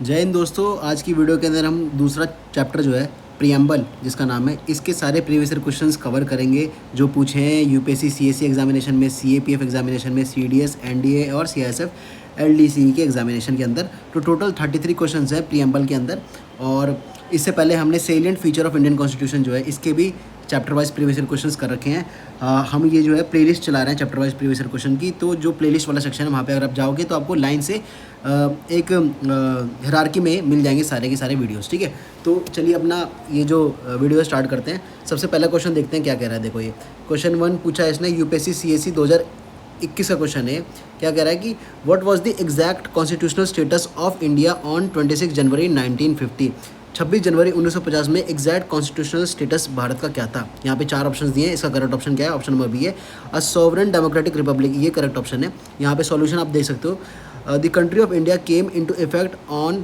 जय हिंद दोस्तों। आज की वीडियो के अंदर हम दूसरा चैप्टर जो है प्रीएम्बल जिसका नाम है, इसके सारे प्रीवियस ईयर क्वेश्चंस कवर करेंगे जो पूछे हैं यूपीएससी सीएससी एग्जामिनेशन में, सीएपीएफ एग्जामिनेशन में, सीडीएस एनडीए और सीआईएसएफ एलडीसी के एग्जामिनेशन के अंदर। तो टोटल 33 क्वेश्चंस हैं प्रीएम्बल के अंदर। और इससे पहले हमने salient feature of Indian constitution जो है इसके भी chapter wise previous year questions कर रखे हैं। हम ये जो है प्लेलिस्ट चला रहे हैं chapter wise previous year question की। तो जो प्लेलिस्ट वाला सेक्शन है वहाँ पे अगर आप जाओगे तो आपको लाइन से एक हायरार्की में मिल जाएंगे सारे के सारे वीडियोस। ठीक है, तो चलिए अपना ये जो वीडियो स्टार्ट करते हैं। सबसे पहला क्वेश्चन देखते हैं क्या कह रहा है। देखो, ये क्वेश्चन 1 पूछा है इसने, यूपीएससी सीएससी 2021 का क्वेश्चन है। क्या कह रहा है कि what was the exact constitutional status of India on 26 जनवरी 1950। 26 जनवरी 1950 में एग्जैक्ट कॉन्स्टिट्यूशनल स्टेटस भारत का क्या था। यहाँ पे 4 ऑप्शंस दिए हैं। इसका करेक्ट ऑप्शन क्या है? ऑप्शन नंबर बी है, अ सॉवरेन डेमोक्रेटिक रिपब्लिक। ये करेक्ट ऑप्शन है। यहाँ पे सॉल्यूशन आप देख सकते हो। The country of India came into effect on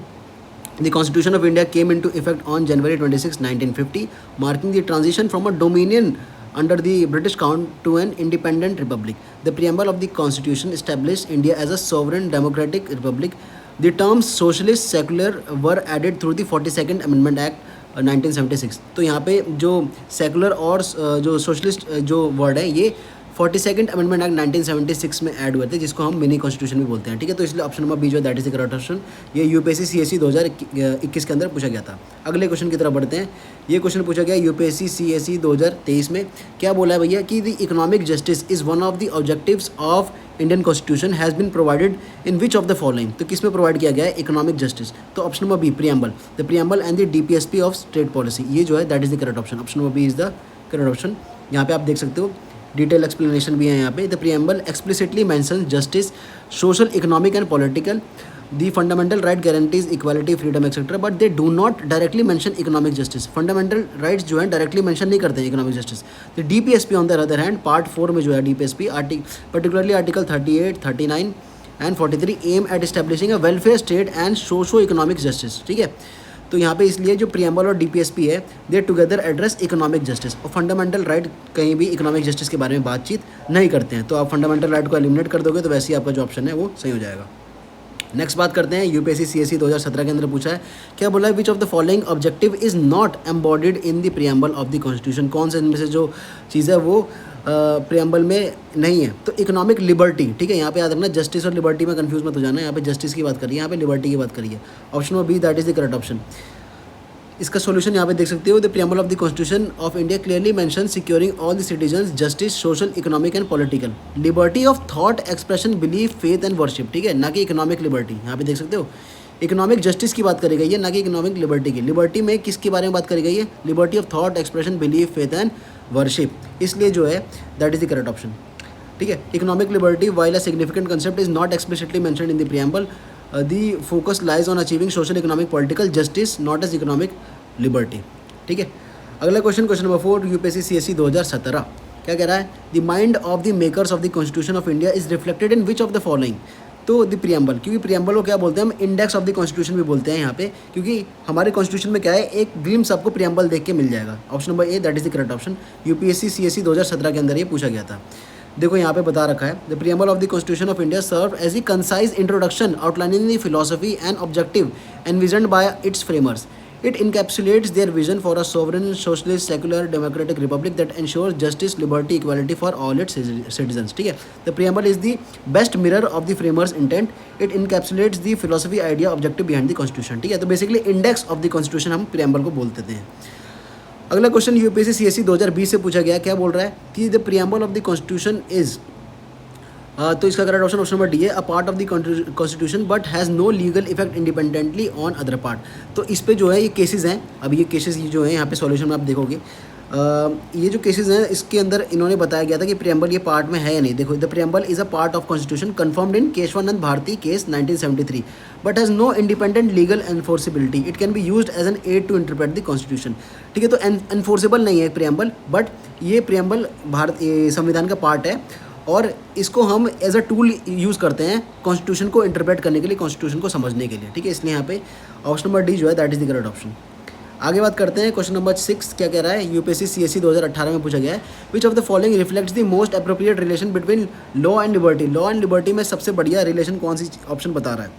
The Constitution of India came into effect on January 26, 1950, marking the transition from a dominion under the British Crown to an independent republic. The preamble of the Constitution established India as a sovereign democratic republic. The terms socialist, secular were added through the 42nd Amendment Act 1976. तो यहाँ पे जो secular और जो socialist जो word है ये 42nd amendment act 1976 में ऐड हुए थे, जिसको हम मिनी कॉन्स्टिट्यूशन भी बोलते हैं। ठीक है, तो इसलिए ऑप्शन नंबर बी जो that is the correct option. ये यूपीएससी सीएससी 2021 के अंदर पूछा गया था। अगले क्वेश्चन की तरफ बढ़ते हैं। ये क्वेश्चन पूछा गया यूपीएससी सीएससी 2023 में। क्या बोला है भैया कि the economic justice is one of the objectives of Indian constitution has been provided in which of the following. तो किस में प्रोवाइड किया गया है इकोनॉमिक जस्टिस? तो option number B preamble, the preamble and the DPSP of state policy. ये जो है that is the correct option. Option number B is the correct option. यहाँ पे आप देख सकते हो डिटेल एक्सप्लेनेशन भी है यहाँ पे। The preamble explicitly mentions justice, social, economic and political, the fundamental right guarantees equality, freedom etcetera, but they do not directly mention economic justice. Fundamental rights जो है डायरेक्टली मेंशन नहीं करते हैं economic justice. The DPSP on the other hand part 4 में जो है DPSP particularly article 38, 39 and 43 aim at establishing a welfare state and socio economic justice. ठीक है, तो यहाँ पे इसलिए जो प्रीएम्बल और डीपीएसपी है दे टुगेदर एड्रेस इकोनॉमिक जस्टिस और फंडामेंटल राइट कहीं भी इकोनॉमिक जस्टिस के बारे में बातचीत नहीं करते हैं। तो आप फंडामेंटल राइट को एलिमिनेट कर दोगे तो वैसे ही आपका जो ऑप्शन है वो सही हो जाएगा। नेक्स्ट बात करते हैं, यूपीएससी सीएससी 2017 के अंदर पूछा है। क्या बोला है? Which of the following objective is not embodied in the preamble of the constitution. कौन से इनमें से जो चीज़ है वो प्रीएम्बल में नहीं है? तो इकोनॉमिक लिबर्टी। ठीक है, यहाँ पे याद रखना जस्टिस और लिबर्टी में कंफ्यूज मत हो जाना। यहाँ पे जस्टिस की बात करिए, यहाँ पे लिबर्टी की बात करिए। Option number B that is the correct option. इसका सॉल्यूशन यहाँ पे देख सकते हो। The preamble of the constitution of India clearly mention securing all the citizens justice, social, economic and political, liberty of thought, expression, belief, faith and worship. ठीक है, ना कि इकोनॉमिक लिबर्टी। यहाँ पे देख सकते हो इकोनॉमिक जस्टिस की बात करी गई है, ना कि इकोनॉमिक लिबर्टी की। लिबर्टी में किसके बारे में बात करी गई है? Liberty of thought, expression, belief, faith and worship. इसलिए जो है that is the correct option. ठीक है, economic liberty while a significant concept is not explicitly mentioned in the preamble, the focus lies on achieving social, economic, political justice, not as economic liberty. ठीक है, अगला question, question number 4 UPSC CSC 2017। क्या कह रहा है? The mind of the makers of the constitution of India is reflected in which of the following. तो the preamble, क्योंकि preamble को क्या बोलते हैं हम? इंडेक्स ऑफ द कॉन्स्टिट्यूशन भी बोलते हैं यहाँ पे, क्योंकि हमारे कॉन्स्टिट्यूशन में क्या है एक ग्लिम्स आपको प्रीएम्बल देख के मिल जाएगा। Option number A that is the correct option. UPSC CSC 2017 के अंदर ये पूछा गया था। देखो यहाँ पे बता रखा है, the preamble of the constitution of India serves as a concise introduction outlining the philosophy and objective envisioned by its framers. It encapsulates their vision for a sovereign, socialist, secular, democratic republic that ensures justice, liberty, equality for all its citizens. ठीक है, the preamble is the best mirror of the framers' intent. It encapsulates the philosophy, idea, objective behind the constitution. ठीक है, तो basically index of the constitution हम preamble को बोलते हैं। अगला क्वेश्चन यूपीएससी सीएससी 2020 से पूछा गया। क्या बोल रहा है कि the preamble of the constitution is, तो इसका correct option option number D है, a part of the constitution but has no legal effect independently on other part. तो इस पे जो है ये केसेस हैं। अब ये केसेस जो है यहाँ पे सॉल्यूशन में आप देखोगे, ये जो केसेस हैं इसके अंदर इन्होंने बताया गया था कि प्रीएम्बल ये पार्ट में है या नहीं। देखो, the preamble is a part of constitution confirmed in Kesavananda Bharati case 1973 but has no independent legal enforceability. It can be used as an aid to interpret the constitution. ठीक है, तो एनफोर्सेबल नहीं है प्रीएम्बल, बट ये प्रीएम्बल भारत संविधान का part है और इसको हम एज अ टूल यूज़ करते हैं कॉन्स्टिट्यूशन को इंटरप्रेट करने के लिए, कॉन्स्टिट्यूशन को समझने के लिए। ठीक है, इसलिए यहाँ पे ऑप्शन नंबर डी जो है that is the correct option. आगे बात करते हैं, क्वेश्चन नंबर 6 क्या कह रहा है? यूपीएससी सीएससी 2018 में पूछा गया है, which of the following reflects the most appropriate relation between law and liberty. Law and liberty में सबसे बढ़िया रिलेशन कौन सी ऑप्शन बता रहा है?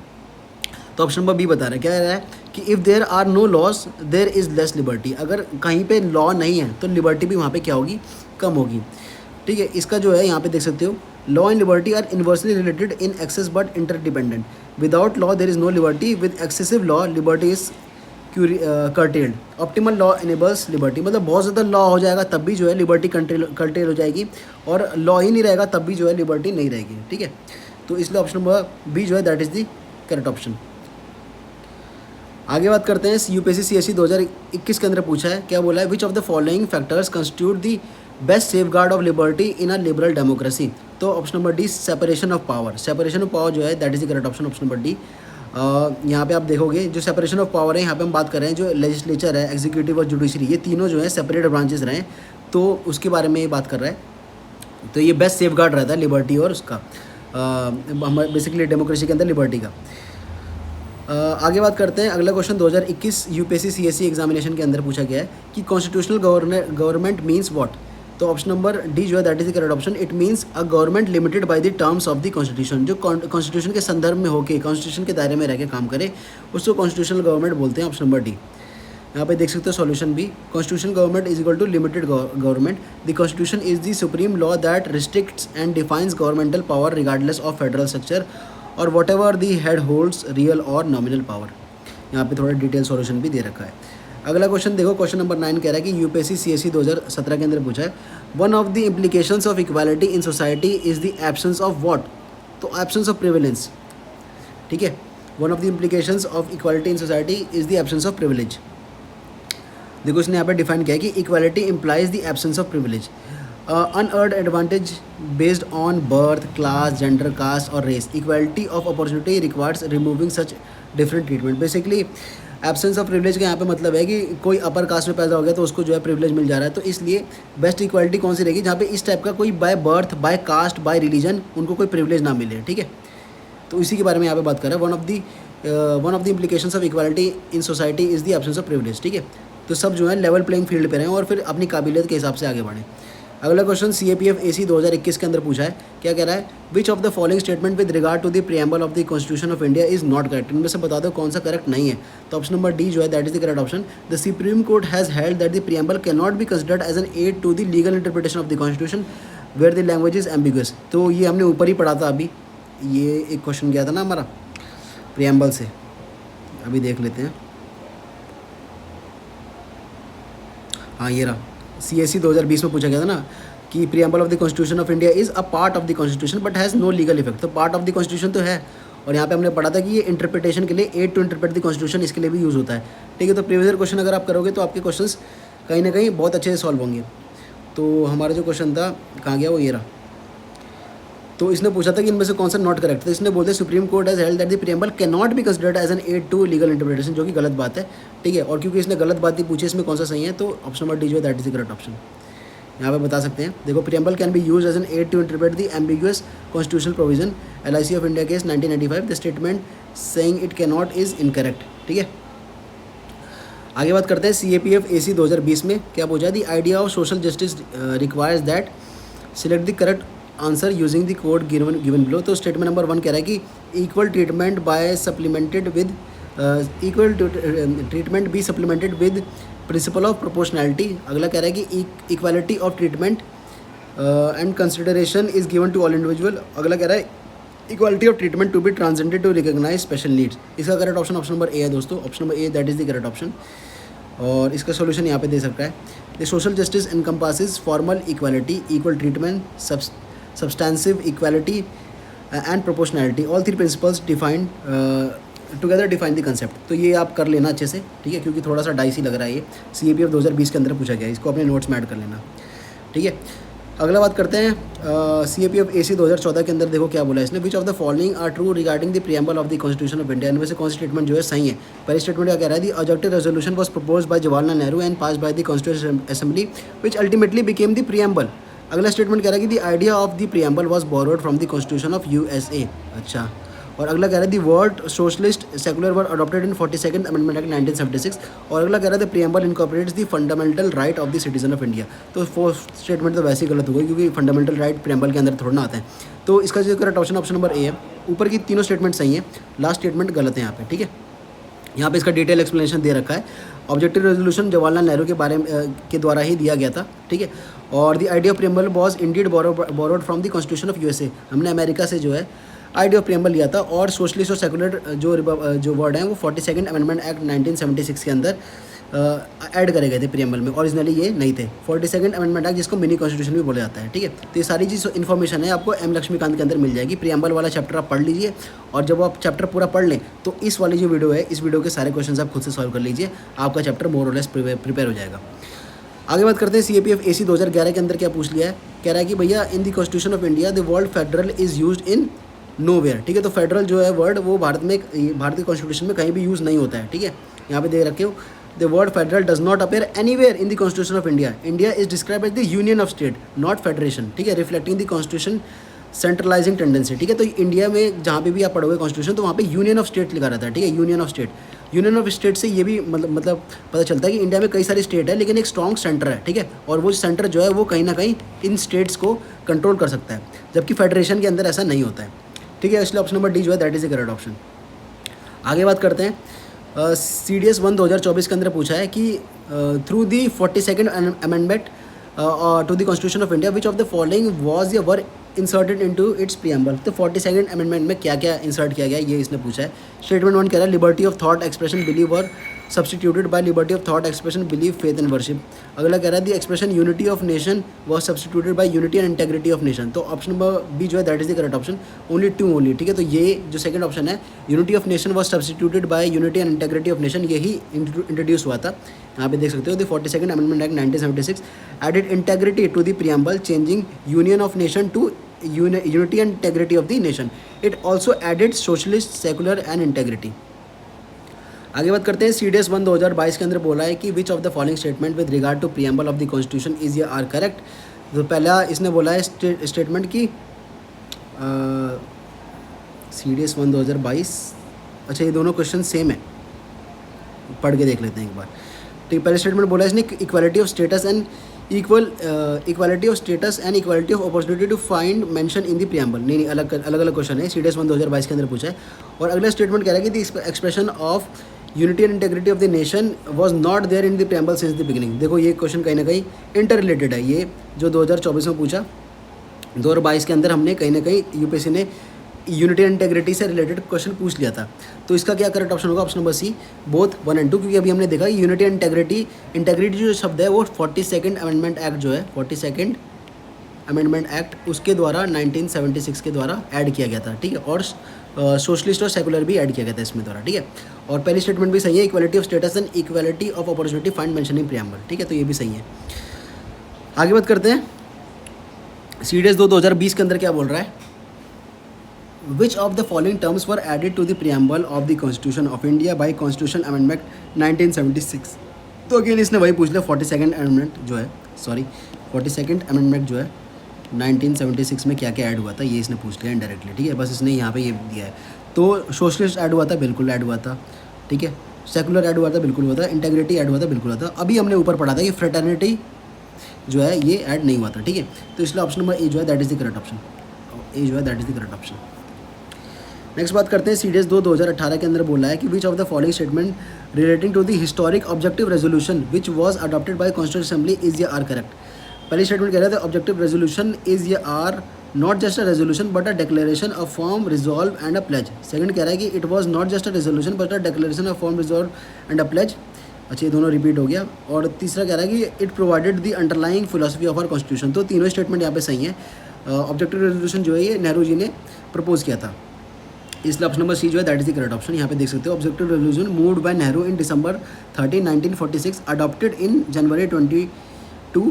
तो ऑप्शन नंबर बी बता रहा है, क्या कह रहा है कि if there are no laws there is less liberty, अगर कहीं पे लॉ नहीं है तो लिबर्टी भी वहाँ पे क्या होगी, कम होगी। ठीक है, इसका जो है यहाँ पे देख सकते हो, law and liberty are inversely related in excess but interdependent, without law there is no liberty, with excessive law liberty is curtailed, optimal law enables liberty, मतलब बहुत ज़्यादा लॉ हो जाएगा तब भी जो है लिबर्टी कर्टेल हो जाएगी, और लॉ ही नहीं रहेगा तब भी जो है लिबर्टी नहीं रहेगी। ठीक है, तो इसलिए ऑप्शन नंबर बी जो है that is the correct option. आगे बात करते हैं, यूपीएससी सीएससी 2021 के अंदर पूछा है, क्या बोला है, which of the following factors constitute the best safeguard of liberty in a liberal democracy. तो option number D separation of power, separation of power जो है that is the correct option, option number D. यहाँ पे आप देखोगे जो separation of power है, यहाँ पे हम बात कर रहे हैं जो लेजिस्लेचर है, एग्जीक्यूटिव और जुडिशरी, ये तीनों जो है सेपरेट ब्रांचेस रहे, तो उसके बारे में ये बात कर रहा है। तो ये बेस्ट सेफ गार्ड रहता है लिबर्टी और उसका हमारे बेसिकली डेमोक्रेसी के अंदर लिबर्टी का। आगे बात करते हैं, अगला क्वेश्चन 2021 यूपीएससी सीएससी एग्जामिनेशन के अंदर पूछा गया है कि कॉन्स्टिट्यूशनल गवर्नमेंट मीन्स व्हाट। तो ऑप्शन नंबर डी जो है that is the correct option, it means a government limited by the terms of the constitution, जो कॉन्स्टिट्यूशन के संदर्भ में होकर कॉन्स्टिट्यूशन के दायरे में रह के काम करे उसको कॉन्स्टिट्यूशनल गवर्नमेंट बोलते हैं। ऑप्शन नंबर डी, यहाँ पे देख सकते हो सॉल्यूशन भी, constitutional government is equal to limited government, the constitution is the supreme law that restricts and defines governmental power regardless of federal structure और whatever the head holds real और nominal power. यहाँ पे थोड़ा detail solution भी दे रखा है। अगला question देखो, क्वेश्चन नंबर 9 कह रहा है कि यूपीएससी सीएससी 2017 के अंदर पूछा है, one of the implications of equality in society is the absence of what. तो एब्सेंस ऑफ प्रिविलेज। ठीक है, one of the implications of equality in society is the absence of privilege. देखो इसने यहाँ पे डिफाइन किया है कि equality implies the absence of privilege, unearned advantage based on birth, class, gender, caste और race. Equality of opportunity requires removing such different treatment. Basically absence of privilege का यहाँ पे मतलब है कि कोई अपर कास्ट में पैदा हो गया तो उसको जो है प्रिविलेज मिल जा रहा है, तो इसलिए बेस्ट इक्वालिटी कौन सी रहेगी, जहाँ पे इस टाइप का कोई by birth, by caste, by religion उनको कोई प्रिविलेज ना मिले। ठीक है, तो इसी के बारे में यहाँ पे बात कर रहा है, one of the implications of equality in society is the absence of privilege. ठीक है, तो सब जो है लेवल प्लेइंग फील्ड पे रहें और फिर अपनी काबिलियत के हिसाब से आगे बढ़ें। अगला क्वेश्चन सीएपीएफ एसी 2021 के अंदर पूछा है, क्या कह रहा है, which of the following statement with regard to the preamble of the constitution of India is not correct. इनमें से बता दो कौन सा करेक्ट नहीं है। तो ऑप्शन नंबर डी जो है that is the correct option, the supreme court has held that the preamble can not be considered as an aid to the legal interpretation of the constitution where the language is ambiguous. तो ये हमने ऊपर ही पढ़ा था, अभी ये एक question गया था ना हमारा प्रीएम्बल से, अभी देख लेते हैं। हाँ ये रहा, सीएससी 2020 में पूछा गया था ना कि preamble of the constitution of India is a part of the constitution but has no legal effect. तो पार्ट ऑफ द कॉन्स्टिट्यूशन तो है, और यहाँ पे हमने पढ़ा था कि ये इंटरप्रिटेशन के लिए, aid to interpret the constitution, इसके लिए भी यूज़ होता है। ठीक है, तो प्रीवियस क्वेश्चन अगर आप करोगे तो आपके क्वेश्चंस कहीं ना कहीं बहुत अच्छे से सॉल्व होंगे। तो हमारा जो क्वेश्चन था कहाँ गया, वो ये रहा। तो इसने पूछा था कि इनमें से कौन सा नॉट करेक्ट, तो इसने बोलते supreme court has held that the preamble can not be considered as an aid to legal interpretation, जो कि गलत बात है। ठीक है, और क्योंकि इसने गलत बात ही पूछी, इसमें कौन सा सही है, तो ऑप्शन नंबर डी जो है that is the correct option. यहाँ पे बता सकते हैं, देखो preamble can be use as an aid to interpret the ambiguous constitutional provision, LIC of India case 1995, the statement saying it can not is incorrect. ठीक है, आगे बात करते हैं CAPF AC 2020 में क्या पूछा, the idea of social justice requires that select the correct answer using the code given below. तो स्टेटमेंट नंबर 1 कह रहा है कि equal treatment by supplemented with treatment be supplemented with principle of proportionality. अगला कह रहा है कि equality of treatment and consideration is given to all individual. अगला कह रहा है equality of treatment to be transcended to recognise special needs. इसका correct option option number A है दोस्तों, option number A that is the correct option, और इसका solution यहाँ पे दे सकता है। The social justice encompasses formal equality, equal treatment, substantive equality and proportionality, all three principles defined together define the concept. तो ये आप कर लेना अच्छे से, ठीक है, क्योंकि थोड़ा सा डाइसी लग रहा है ये, CAPF 2020 के अंदर पूछा गया है, इसको अपने नोट्स में ऐड कर लेना। ठीक है, अगला बात करते हैं CAPF AC 2014 के अंदर। देखो क्या बोला इसने, which of the following are true regarding the preamble of the constitution of India. इनमें से कौन सी स्टेटमेंट जो है सही है। पहली स्टेटमेंट क्या कह रहा है, the objective resolution was propose by Jawaharlal Nehru and pass by the constitution assembly which ultimately became the preamble. अगला स्टेटमेंट कह रहा है कि the idea of the preamble was borrowed from the constitution of USA। अच्छा, और अगला कह रहा है the word socialist secular were adopted in 42nd amendment act 1976। और अगला कह रहा है the preamble incorporates the fundamental right of the citizen of India. तो फोर्थ स्टेटमेंट तो वैसे ही गलत हो गई, क्योंकि फंडामेंटल राइट प्रीएम्बल के अंदर थोड़ा ना आता है। तो इसका जो करेक्ट ऑप्शन नंबर ए है। ऊपर की तीनों स्टेटमेंट सही हैं, लास्ट स्टेटमेंट गलत है यहाँ पे, ठीक है। यहाँ पे इसका डिटेल एक्सप्लेनेशन दे रखा है। ऑब्जेक्टिव रेजोल्यूशन जवाहरलाल नेहरू के बारे में के द्वारा ही दिया गया था, ठीक है। और the idea of preamble was Indeed borrowed from the constitution of USA, हमने अमेरिका से जो है आइडिया ऑफ प्रियम्बल लिया था। और सोशलिस्ट और सेकुलर जो वर्ड हैं वो 42nd अमेंडमेंट एक्ट 1976 के अंदर ऐड करे गए थे प्रियम्बल में। ओरिजिनली ये नहीं थे। 42nd अमेंडमेंट एक्ट जिसको मिनी कॉन्स्टिट्यूशन भी बोला जाता है, ठीक है। तो ये सारी चीज़ इन्फॉर्मेशन है आपको एम लक्ष्मीकांत के अंदर मिल जाएगी। प्रियम्बल वाला चैप्टर आप पढ़ लीजिए, और जब आप चैप्टर पूरा पढ़ लें तो इस वाली जो वीडियो है, इस वीडियो के सारे क्वेश्चन आप खुद से सॉल्व कर लीजिए, आपका चैप्टर मोर और लेस प्रिपेयर हो जाएगा। आगे बात करते हैं CAPF AC 2011 के अंदर क्या पूछ लिया है। कह रहा है कि भैया इन the constitution of India the word federal is used in nowhere, ठीक है। तो फेडरल जो है वर्ड वो भारतीय कॉन्स्टिट्यूशन में कहीं भी यूज़ नहीं होता है, ठीक है। यहाँ पे देख रखे हो, the word federal does not appear anywhere in the constitution of India. India is describe as the union of state not federation, ठीक है, reflecting the constitution centralising tendency, ठीक है। तो इंडिया में जहाँ पे भी आप पढ़ोगे कॉन्स्टिट्यूशन तो वहाँ पे यूनियन ऑफ स्टेट लिखा रहता है, ठीक है, union of state. Union of state से ये भी मतलब पता चलता है कि इंडिया में कई सारी स्टेट है लेकिन एक स्ट्रॉन्ग सेंटर है, ठीक है। और वो सेंटर जो है वो कहीं ना कहीं इन स्टेट्स को कंट्रोल कर सकता है, जबकि फेडरेशन के अंदर ऐसा नहीं होता है, ठीक है। इसलिए ऑप्शन नंबर डी जो है that is the correct option. आगे बात करते हैं CDS 1 2024 के अंदर पूछा है कि through the 42nd amendment to the constitution of India which of the following was या were inserted into its preamble. तो 42nd अमेंडमेंट में क्या क्या इंसर्ट किया गया ये इसने पूछा है। स्टेटमेंट 1 कह रहा है liberty of thought expression belief और substituted by liberty of thought expression belief faith and worship. अगला कह रहा है the expression unity of nation was substituted by unity and integrity of nation. तो ऑप्शन नंबर बी जो है that is the correct option, only 2 only, ठीक है। तो ये जो सेकंड ऑप्शन है unity of nation was substituted by unity and integrity of nation, यही इंट्रोड्यूस हुआ था। यहाँ पे देख सकते हो the 42nd amendment act 1976 added integrity to the preamble changing union of nation to unity and integrity of the nation. It also added socialist, secular and integrity. आगे बात करते हैं CDS 1 2022 के अंदर बोला है कि which of the following statement with regard to preamble of the constitution is या आर करेक्ट। तो पहला इसने बोला है स्टेटमेंट की CDS 1 2022, अच्छा ये दोनों क्वेश्चन सेम है, पढ़ के देख लेते हैं एक बार। ठीक, पहले स्टेटमेंट बोला है इसने equality of status and equality of status and equality of opportunity to find mention in the preamble. नहीं अलग अलग क्वेश्चन है, CDS 1 2022 के अंदर पूछा है। और अगला स्टेटमेंट कह रहा है कि the expression of unity and integrity of the nation was not there in the preamble since the beginning. देखो ये क्वेश्चन कहीं ना कहीं इंटर रिलेटेड है, ये जो 2024 में पूछा 2022 के अंदर हमने कहीं ना कहीं यूपीएससी ने यूनिटी एंड इंटेग्रिटी से रिलेटेड क्वेश्चन पूछ लिया था। तो इसका क्या करेक्ट ऑप्शन होगा, option number C both 1 and 2, क्योंकि अभी हमने देखा कि यूनिटी एंड इंटेग्रिटी जो शब्द है वो 42nd अमेंडमेंट एक्ट जो है 42nd अमेंडमेंट एक्ट उसके द्वारा 1976 के द्वारा ऐड किया गया था, ठीक है। और सोशलिस्ट और सेकुलर भी ऐड किया गया था इसमें द्वारा, ठीक है। और पहली स्टेटमेंट भी सही है, equality of status and equality of opportunity find mention in preamble, ठीक है। तो ये भी सही है। आगे बात करते हैं CDS 2 2020 के अंदर क्या बोल रहा है। Which of the following terms were added to the preamble of the Constitution of India by Constitution Amendment 1976। तो अगेन इसने वही पूछ लिया 42nd अमेंडमेंट जो है 42nd अमेंडमेंट जो है 1976 में क्या क्या ऐड हुआ था ये इसने पूछ लिया इनडायरेक्टली, ठीक है। बस इसने यहाँ पे ये दिया है। तो सोशलिस्ट ऐड हुआ था, बिल्कुल ऐड हुआ था, ठीक है। सेकुलर ऐड हुआ था, बिल्कुल हुआ था। इंटेग्रिटी ऐड हुआ था, बिल्कुल हुआ था। अभी हमने ऊपर पढ़ा था कि फ्रेटर्निटी जो है ये ऐड नहीं हुआ था, ठीक है। तो इसलिए ऑप्शन नंबर ए जो है that is the correct option, A जो है that is the correct option. Next बात करते हैं CDS 2 2018 के अंदर बोला है कि which of the following statement relating to the historic objective resolution which was adopted by constitution assembly is या आर करेक्ट। पहली स्टेटमेंट कह रहे थे ऑब्जेक्टिव रेजोल्यूशन इज या are not just a resolution but a declaration of form resolve and a pledge. Second कह रहा है कि it was not just a resolution but a declaration of form resolve and a pledge. अच्छा ये दोनों repeat हो गया। और तीसरा कह रहा है कि it provided the underlying philosophy of our constitution. तो तीनों स्टेटमेंट यहाँ पे सही है। ऑब्जेक्टिव रेजोल्यूशन जो है ये नेहरू जी ने प्रपोज किया था, इसलिए ऑप्शन नंबर सी जो है that is the correct option. यहाँ पे देख सकते हो objective resolution moved by Nehru in December 13, 1946 adopted in January 22,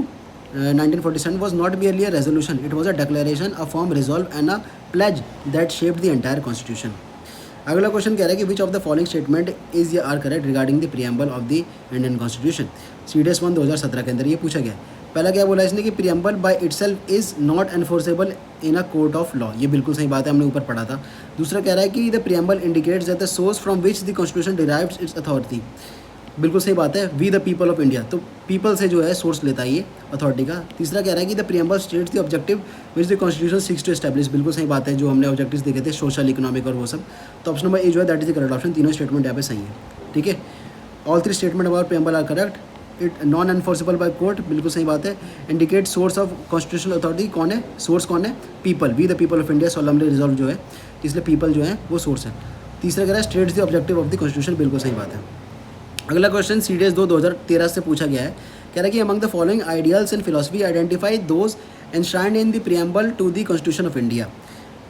1947 was not merely a resolution, it was a declaration, a firm resolve and a pledge that shaped the entire constitution। अगला question कह रहा है कि which of the following statement is या are correct regarding the preamble of the Indian constitution. CDS 1 2017 के अंदर ये पूछा गया। पहला क्या बोला इसने कि preamble by itself is not enforceable in a court of law, ये बिल्कुल सही बात है, हमने ऊपर पढ़ा था। दूसरा कह रहा है कि the preamble indicates that the source from which the constitution derives its authority. बिल्कुल सही बात है, we the people of India, तो पीपल से जो है सोर्स लेता है ये अथॉरिटी का। तीसरा कह रहा है कि the preamble states the objective which the constitution seeks to establish, बिल्कुल सही बात है, जो हमने ऑब्जेक्टिव्स देखे थे सोशल इकोनॉमिक और वो सब। तो ऑप्शन नंबर ए जो है that is the correct option, तीनों स्टेटमेंट यहाँ पे सही है, ठीक है। All three statement about preamble are correct. It non enforceable by court, बिल्कुल सही बात है। Indicate source of constitutional authority, कौन है सोर्स, कौन है, people, we the people of India solemnly resolve जो है, इसलिए पीपल जो है वो सोर्स है। तीसरा कह रहा है states the objective of the constitution, बिल्कुल सही बात है। अगला क्वेश्चन CDS 2013 से पूछा गया है, कह रहा है कि among the following ideals and philosophy identify those enshrined in the preamble to the constitution of India.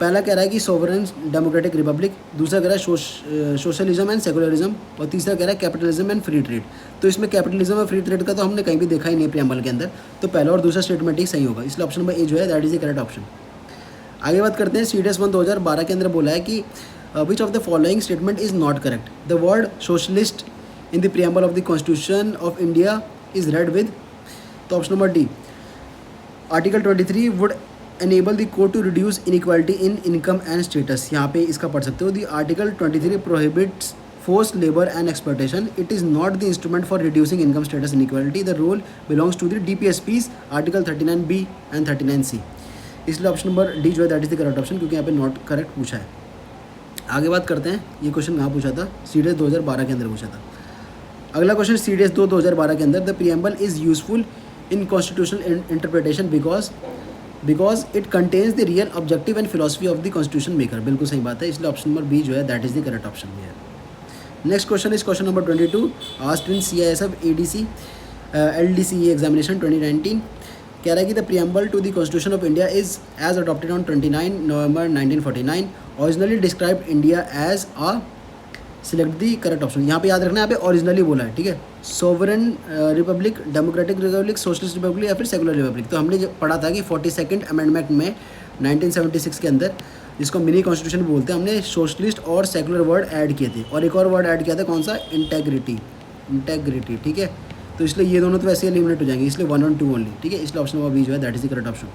पहला कह रहा है कि सोवरेन डेमोक्रेटिक रिपब्लिक, दूसरा कह रहा है सोशलिज्म एंड सेकुलरिज्म, और तीसरा कह रहा है कैपिटलिज्म एंड फ्री ट्रेड। तो इसमें कैपिटलिज्म और फ्री ट्रेड का तो हमने कहीं भी देखा ही नहीं प्रीएम्बल के अंदर, तो पहला और दूसरा स्टेटमेंट ही सही होगा, इसलिए ऑप्शन नंबर ए जो है that is the correct option. आगे बात करते हैं, CDS 1 2012 के अंदर बोला है कि which of the following statement is not correct. The word socialist in the preamble of the Constitution of India is read with, तो option number D, article 23 would enable the court to reduce inequality in income and status। यहाँ पे इसका पढ़ सकते हो, the article 23 prohibits forced labor and exploitation, it is not the instrument for reducing income status inequality, the role belongs to the DPSPs, article 39B and 39C। इसलिए option number D जो है that is the correct option, क्योंकि यहाँ पे not correct पूछा है। आगे बात करते हैं, ये क्वेश्चन कहाँ पूछा था, CDS 2012 के अंदर पूछा था। अगला क्वेश्चन CDS 2012 के अंदर, the preamble is useful in constitutional interpretation because it contains the real objective and philosophy of the constitution maker, बिल्कुल सही बात है, इसलिए ऑप्शन नंबर बी जो है that is the correct option है। Next question is question number 22, asked in CISF ADC LDCE examination 2019। कह रहा है कि the preamble to the constitution of India is as adopted on 29 November 1949, originally describe India as a, select the correct option. यहाँ पे याद रखना, यहाँ पे ओरिजिनली बोला है, ठीक है, sovereign Republic, democratic Republic, socialist Republic या फिर सेकुलर रिपब्लिक। तो हमने जो पढ़ा था कि 42nd अमेंडमेंट में 1976 के अंदर, जिसको मिनी कॉन्स्टिट्यूशन बोलते हैं, हमने सोशलिस्ट और सेकुलर वर्ड ऐड किए थे, और एक और वर्ड ऐड किया था, कौन सा, इंटेग्रिटी, ठीक है। तो इसलिए ये दोनों तो वैसे एलिमिनेट हो जाएंगे, इसलिए 1 और 2 ओनली, ठीक है, इसलिए ऑप्शन नंबर बी जो है that is the correct option.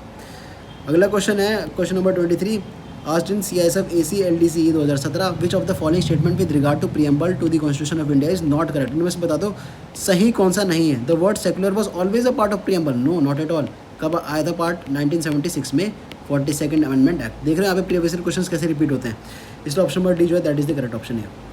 अगला क्वेश्चन है question number 23, asked in CISF AC LDCE 2017, which of the following statement with regard to preamble to the Constitution of India is not correct। इनमें से बता दो सही कौन सा नहीं है। The word secular was always a part of preamble, no not at all। कब आया था पार्ट, 1976 में 42nd अमेंडमेंट एक्ट। देख रहे हैं यहाँ पे प्रीवियस क्वेश्चंस कैसे रिपीट होते हैं, इसलिए ऑप्शन नंबर डी जो है that is the correct option है।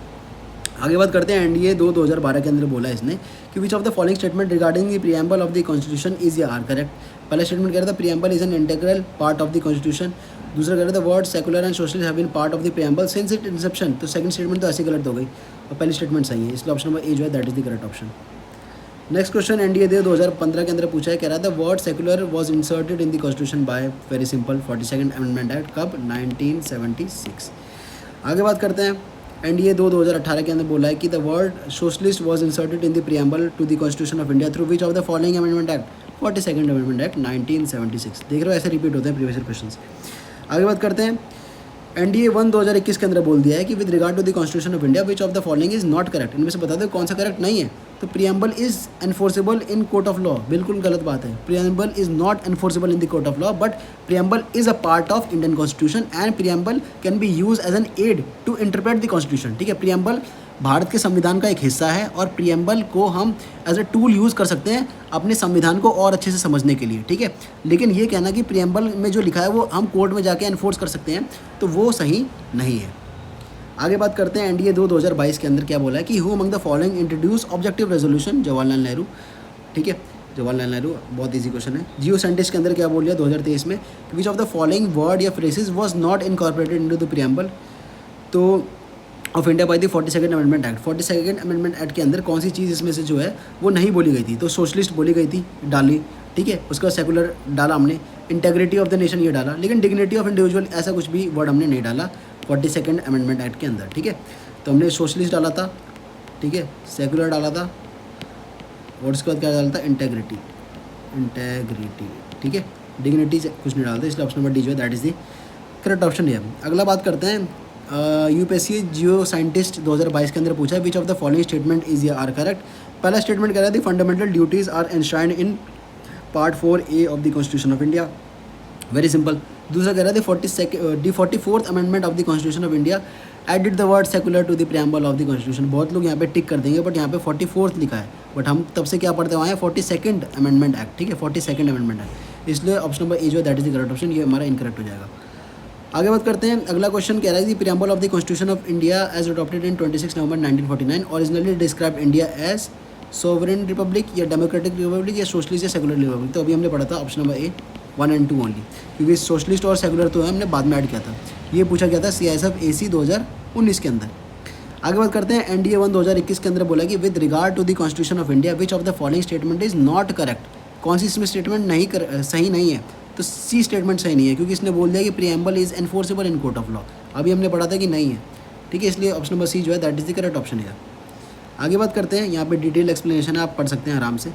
आगे बात करते हैं, NDA 2012 के अंदर बोला है इसने कि which of the following statement regarding the preamble of the constitution is या आर करेक्ट। पहला स्टेटमेंट कह रहा था preamble is an integral part of the constitution, दूसरा कह रहा था word secular and social have been part of the preamble since it inception. तो सेकंड स्टेटमेंट तो ऐसे गलत हो गई, और पहली स्टेटमेंट सही है, इसलिए ऑप्शन नंबर ए जो है that is the correct option. Next question NDA 2015 के अंदर पूछा है, कह रहा था word secular was inserted in the constitution bye, very simple, 42nd amendment act, कब, 1976। आगे बात करते हैं, NDA 2018 के अंदर बोला है कि the word socialist was inserted in the preamble to the constitution of India through which of the following amendment act, 42nd amendment act 1976। देख रहे हो ऐसे रिपीट होते हैं प्रीवियस क्वेश्चंस। आगे बात करते हैं, NDA 1 2021 के अंदर बोल दिया है कि with regard to the constitution of India which of the following is not correct. इनमें से बता दो कौन सा करेक्ट नहीं है। तो preamble is enforceable in court of law, बिल्कुल गलत बात है, preamble is not enforceable in the court of law, but preamble is a part of Indian constitution and preamble can be use as an aid to interpret the constitution, ठीक है। Preamble Bharat के संविधान का एक हिस्सा है, और प्रीएम्बल को हम एज अ टूल यूज़ कर सकते हैं अपने संविधान को और अच्छे से समझने के लिए, ठीक है। लेकिन ये कहना कि प्रीएम्बल में जो लिखा है वो हम कोर्ट में जाके एनफोर्स कर सकते हैं, तो वो सही नहीं है। आगे बात करते हैं, NDA 2022 के अंदर क्या बोला है कि who among the following introduce objective resolution, Jawaharlal Nehru, ठीक है, जवाहरलाल नेहरू, बहुत ईजी क्वेश्चन है। जियो साइंटिस्ट के अंदर क्या बोल दिया 2023 में, which of the following word या phrases was not incorporated into the preamble to of India by the 42nd amendment act. 42nd amendment act के अंदर कौन सी चीज़ इसमें से जो है वो नहीं बोली गई थी। तो सोशलिस्ट बोली गई थी, डाली, ठीक है, उसके बाद सेकुलर डाला हमने, इंटेग्रिटी ऑफ द नेशन ये डाला, लेकिन डिग्निटी ऑफ इंडिविजुअल ऐसा कुछ भी वर्ड हमने नहीं डाला 42nd अमेंडमेंट एक्ट के अंदर, ठीक है। तो हमने सोशलिस्ट डाला था, ठीक है, सेकुलर डाला था, और उसके बाद क्या डाला था, इंटेग्रिटी, ठीक है, डिग्निटी से कुछ नहीं डालता, इसलिए ऑप्शन नंबर डी जो है that is the correct option है। अगला बात करते हैं, UPSC जियो साइंटिस्ट 2022 के अंदर पूछा है which of the following statement is या आर करेक्ट। पहला स्टेटमेंट कह रहा था fundamental duties are enshrined in part 4A of the constitution of India, very simple. दूसरा कह रहा था 44th amendment of the constitution of India added the word secular to the preamble of the constitution. बहुत लोग यहाँ पे टिक कर देंगे, बट यहाँ पे 44th लिखा है, बट हम तब से क्या पढ़ते हुए आए हैं 42nd अमेंडमेंट एक्ट, ठीक है 42nd अमेंडमेंट एक्ट, इसलिए ऑप्शन नंबर ए जो है that is the correct option, ये हमारा इनकरेक्ट हो जाएगा। आगे बात करते हैं, अगला क्वेश्चन कह रहा है preamble of the constitution of India as adopted in 26 November 1949 originally describe India as sovereign republic या डेमोक्रेटिक रिपब्लिक या सोशलिस्ट या सेकुलर रिपब्लिक। तो अभी हमने पढ़ा था ऑप्शन नंबर ए 1 और 2 ओनली, क्योंकि सोशलिस्ट और सेकुलर तो है हमने बाद में ऐड किया था। ये पूछा गया था CISF AC 2019 के अंदर। आगे बात करते हैं, NDA 1 2021 के अंदर बोला कि with regard to the constitution of India which of the following statement is not correct. कौन सी इसमें स्टेटमेंट सही नहीं है, तो सी स्टेटमेंट सही नहीं है, क्योंकि इसने बोल दिया कि preamble is enforceable in court of law. अभी हमने पढ़ा था कि नहीं है, ठीक है, इसलिए ऑप्शन नंबर सी जो है that is the correct option है। आगे बात करते हैं, यहाँ पे डिटेल एक्सप्लेनेशन है, आप पढ़ सकते हैं आराम से।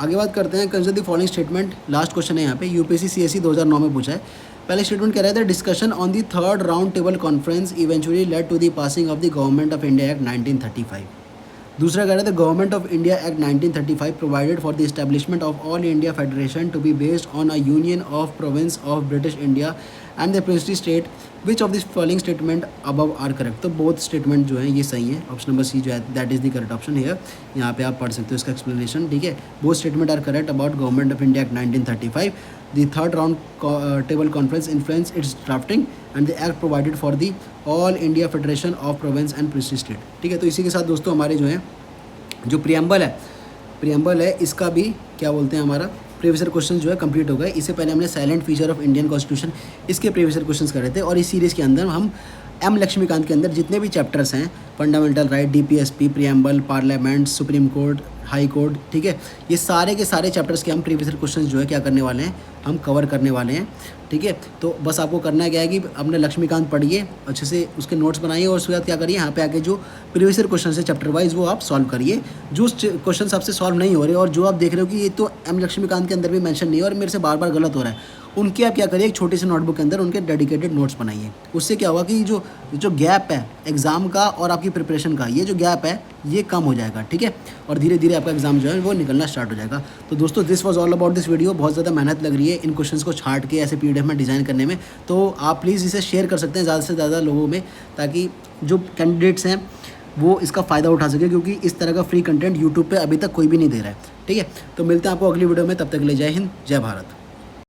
आगे बात करते हैं, consider the following statement, last question है यहाँ पे, UPSC CSE 2009 में पूछा है। पहले स्टेटमेंट कह रहा था discussion on the third round table conference eventually led to the passing of the government of India act 1935। दूसरा कह रहा था government of India act 1935 provided for the establishment of all India federation to be based on a union of province of British India and the princely state which of this following statement above are correct. तो both statement जो है ये सही है, option number सी जो है that is the correct option है। यहाँ पे आप पढ़ सकते हो इसका एक्सप्लेनेशन, ठीक है। Both statement are correct about government of India act 1935। The third round table conference influence its drafting and the act provided for the all India federation of province and princely state, ठीक है। तो इसी के साथ दोस्तों हमारे जो preamble है इसका भी क्या बोलते हैं, हमारा प्रीवियस क्वेश्चन जो है कंप्लीट हो गए। इससे पहले हमने silent feature of Indian constitution इसके प्रीवियस क्वेश्चंस कर रहे थे, और इस सीरीज़ के अंदर हम M लक्ष्मीकांत के अंदर जितने भी चैप्टर्स हैं, fundamental right, DPSP, preamble, parliament, supreme court, high court, ठीक है, ये सारे के सारे चैप्टर्स के हम प्रीवियस क्वेश्चंस जो है क्या करने वाले हैं, हम कवर करने वाले हैं, ठीक है। तो बस आपको करना क्या है कि अपने लक्ष्मीकांत पढ़िए अच्छे से, उसके नोट्स बनाइए, और उसके बाद क्या करिए, यहाँ पे आके जो प्रीवियस क्वेश्चन है चैप्टर वाइज वो आप सॉल्व करिए। जो क्वेश्चन आपसे सॉल्व नहीं हो रहे और जो आप देख रहे हो कि ये तो M लक्ष्मीकांत के अंदर भी मेंशन नहीं है और मेरे से बार बार गलत हो रहा है, उनके आप क्या करिए, एक छोटे से नोटबुक के अंदर उनके डेडिकेटेड नोट्स बनाइए। उससे क्या होगा कि जो गैप है एग्ज़ाम का और आपकी प्रिपरेशन का, ये जो गैप है ये कम हो जाएगा, ठीक है, और धीरे धीरे आपका एग्जाम जो है वो निकलना स्टार्ट हो जाएगा। तो दोस्तों this was all about this video. बहुत ज़्यादा मेहनत लग रही है इन क्वेश्चंस को छांट के ऐसे PDF में डिज़ाइन करने में, तो आप प्लीज़ इसे शेयर कर सकते हैं ज़्यादा से ज़्यादा लोगों में, ताकि जो कैंडिडेट्स हैं वो इसका फ़ायदा उठा सके, क्योंकि इस तरह का फ्री कंटेंट यूट्यूब पे अभी तक कोई भी नहीं दे रहा है, ठीक है। तो मिलते हैं आपको अगली वीडियो में, तब तक के लिए जय हिंद, जय भारत।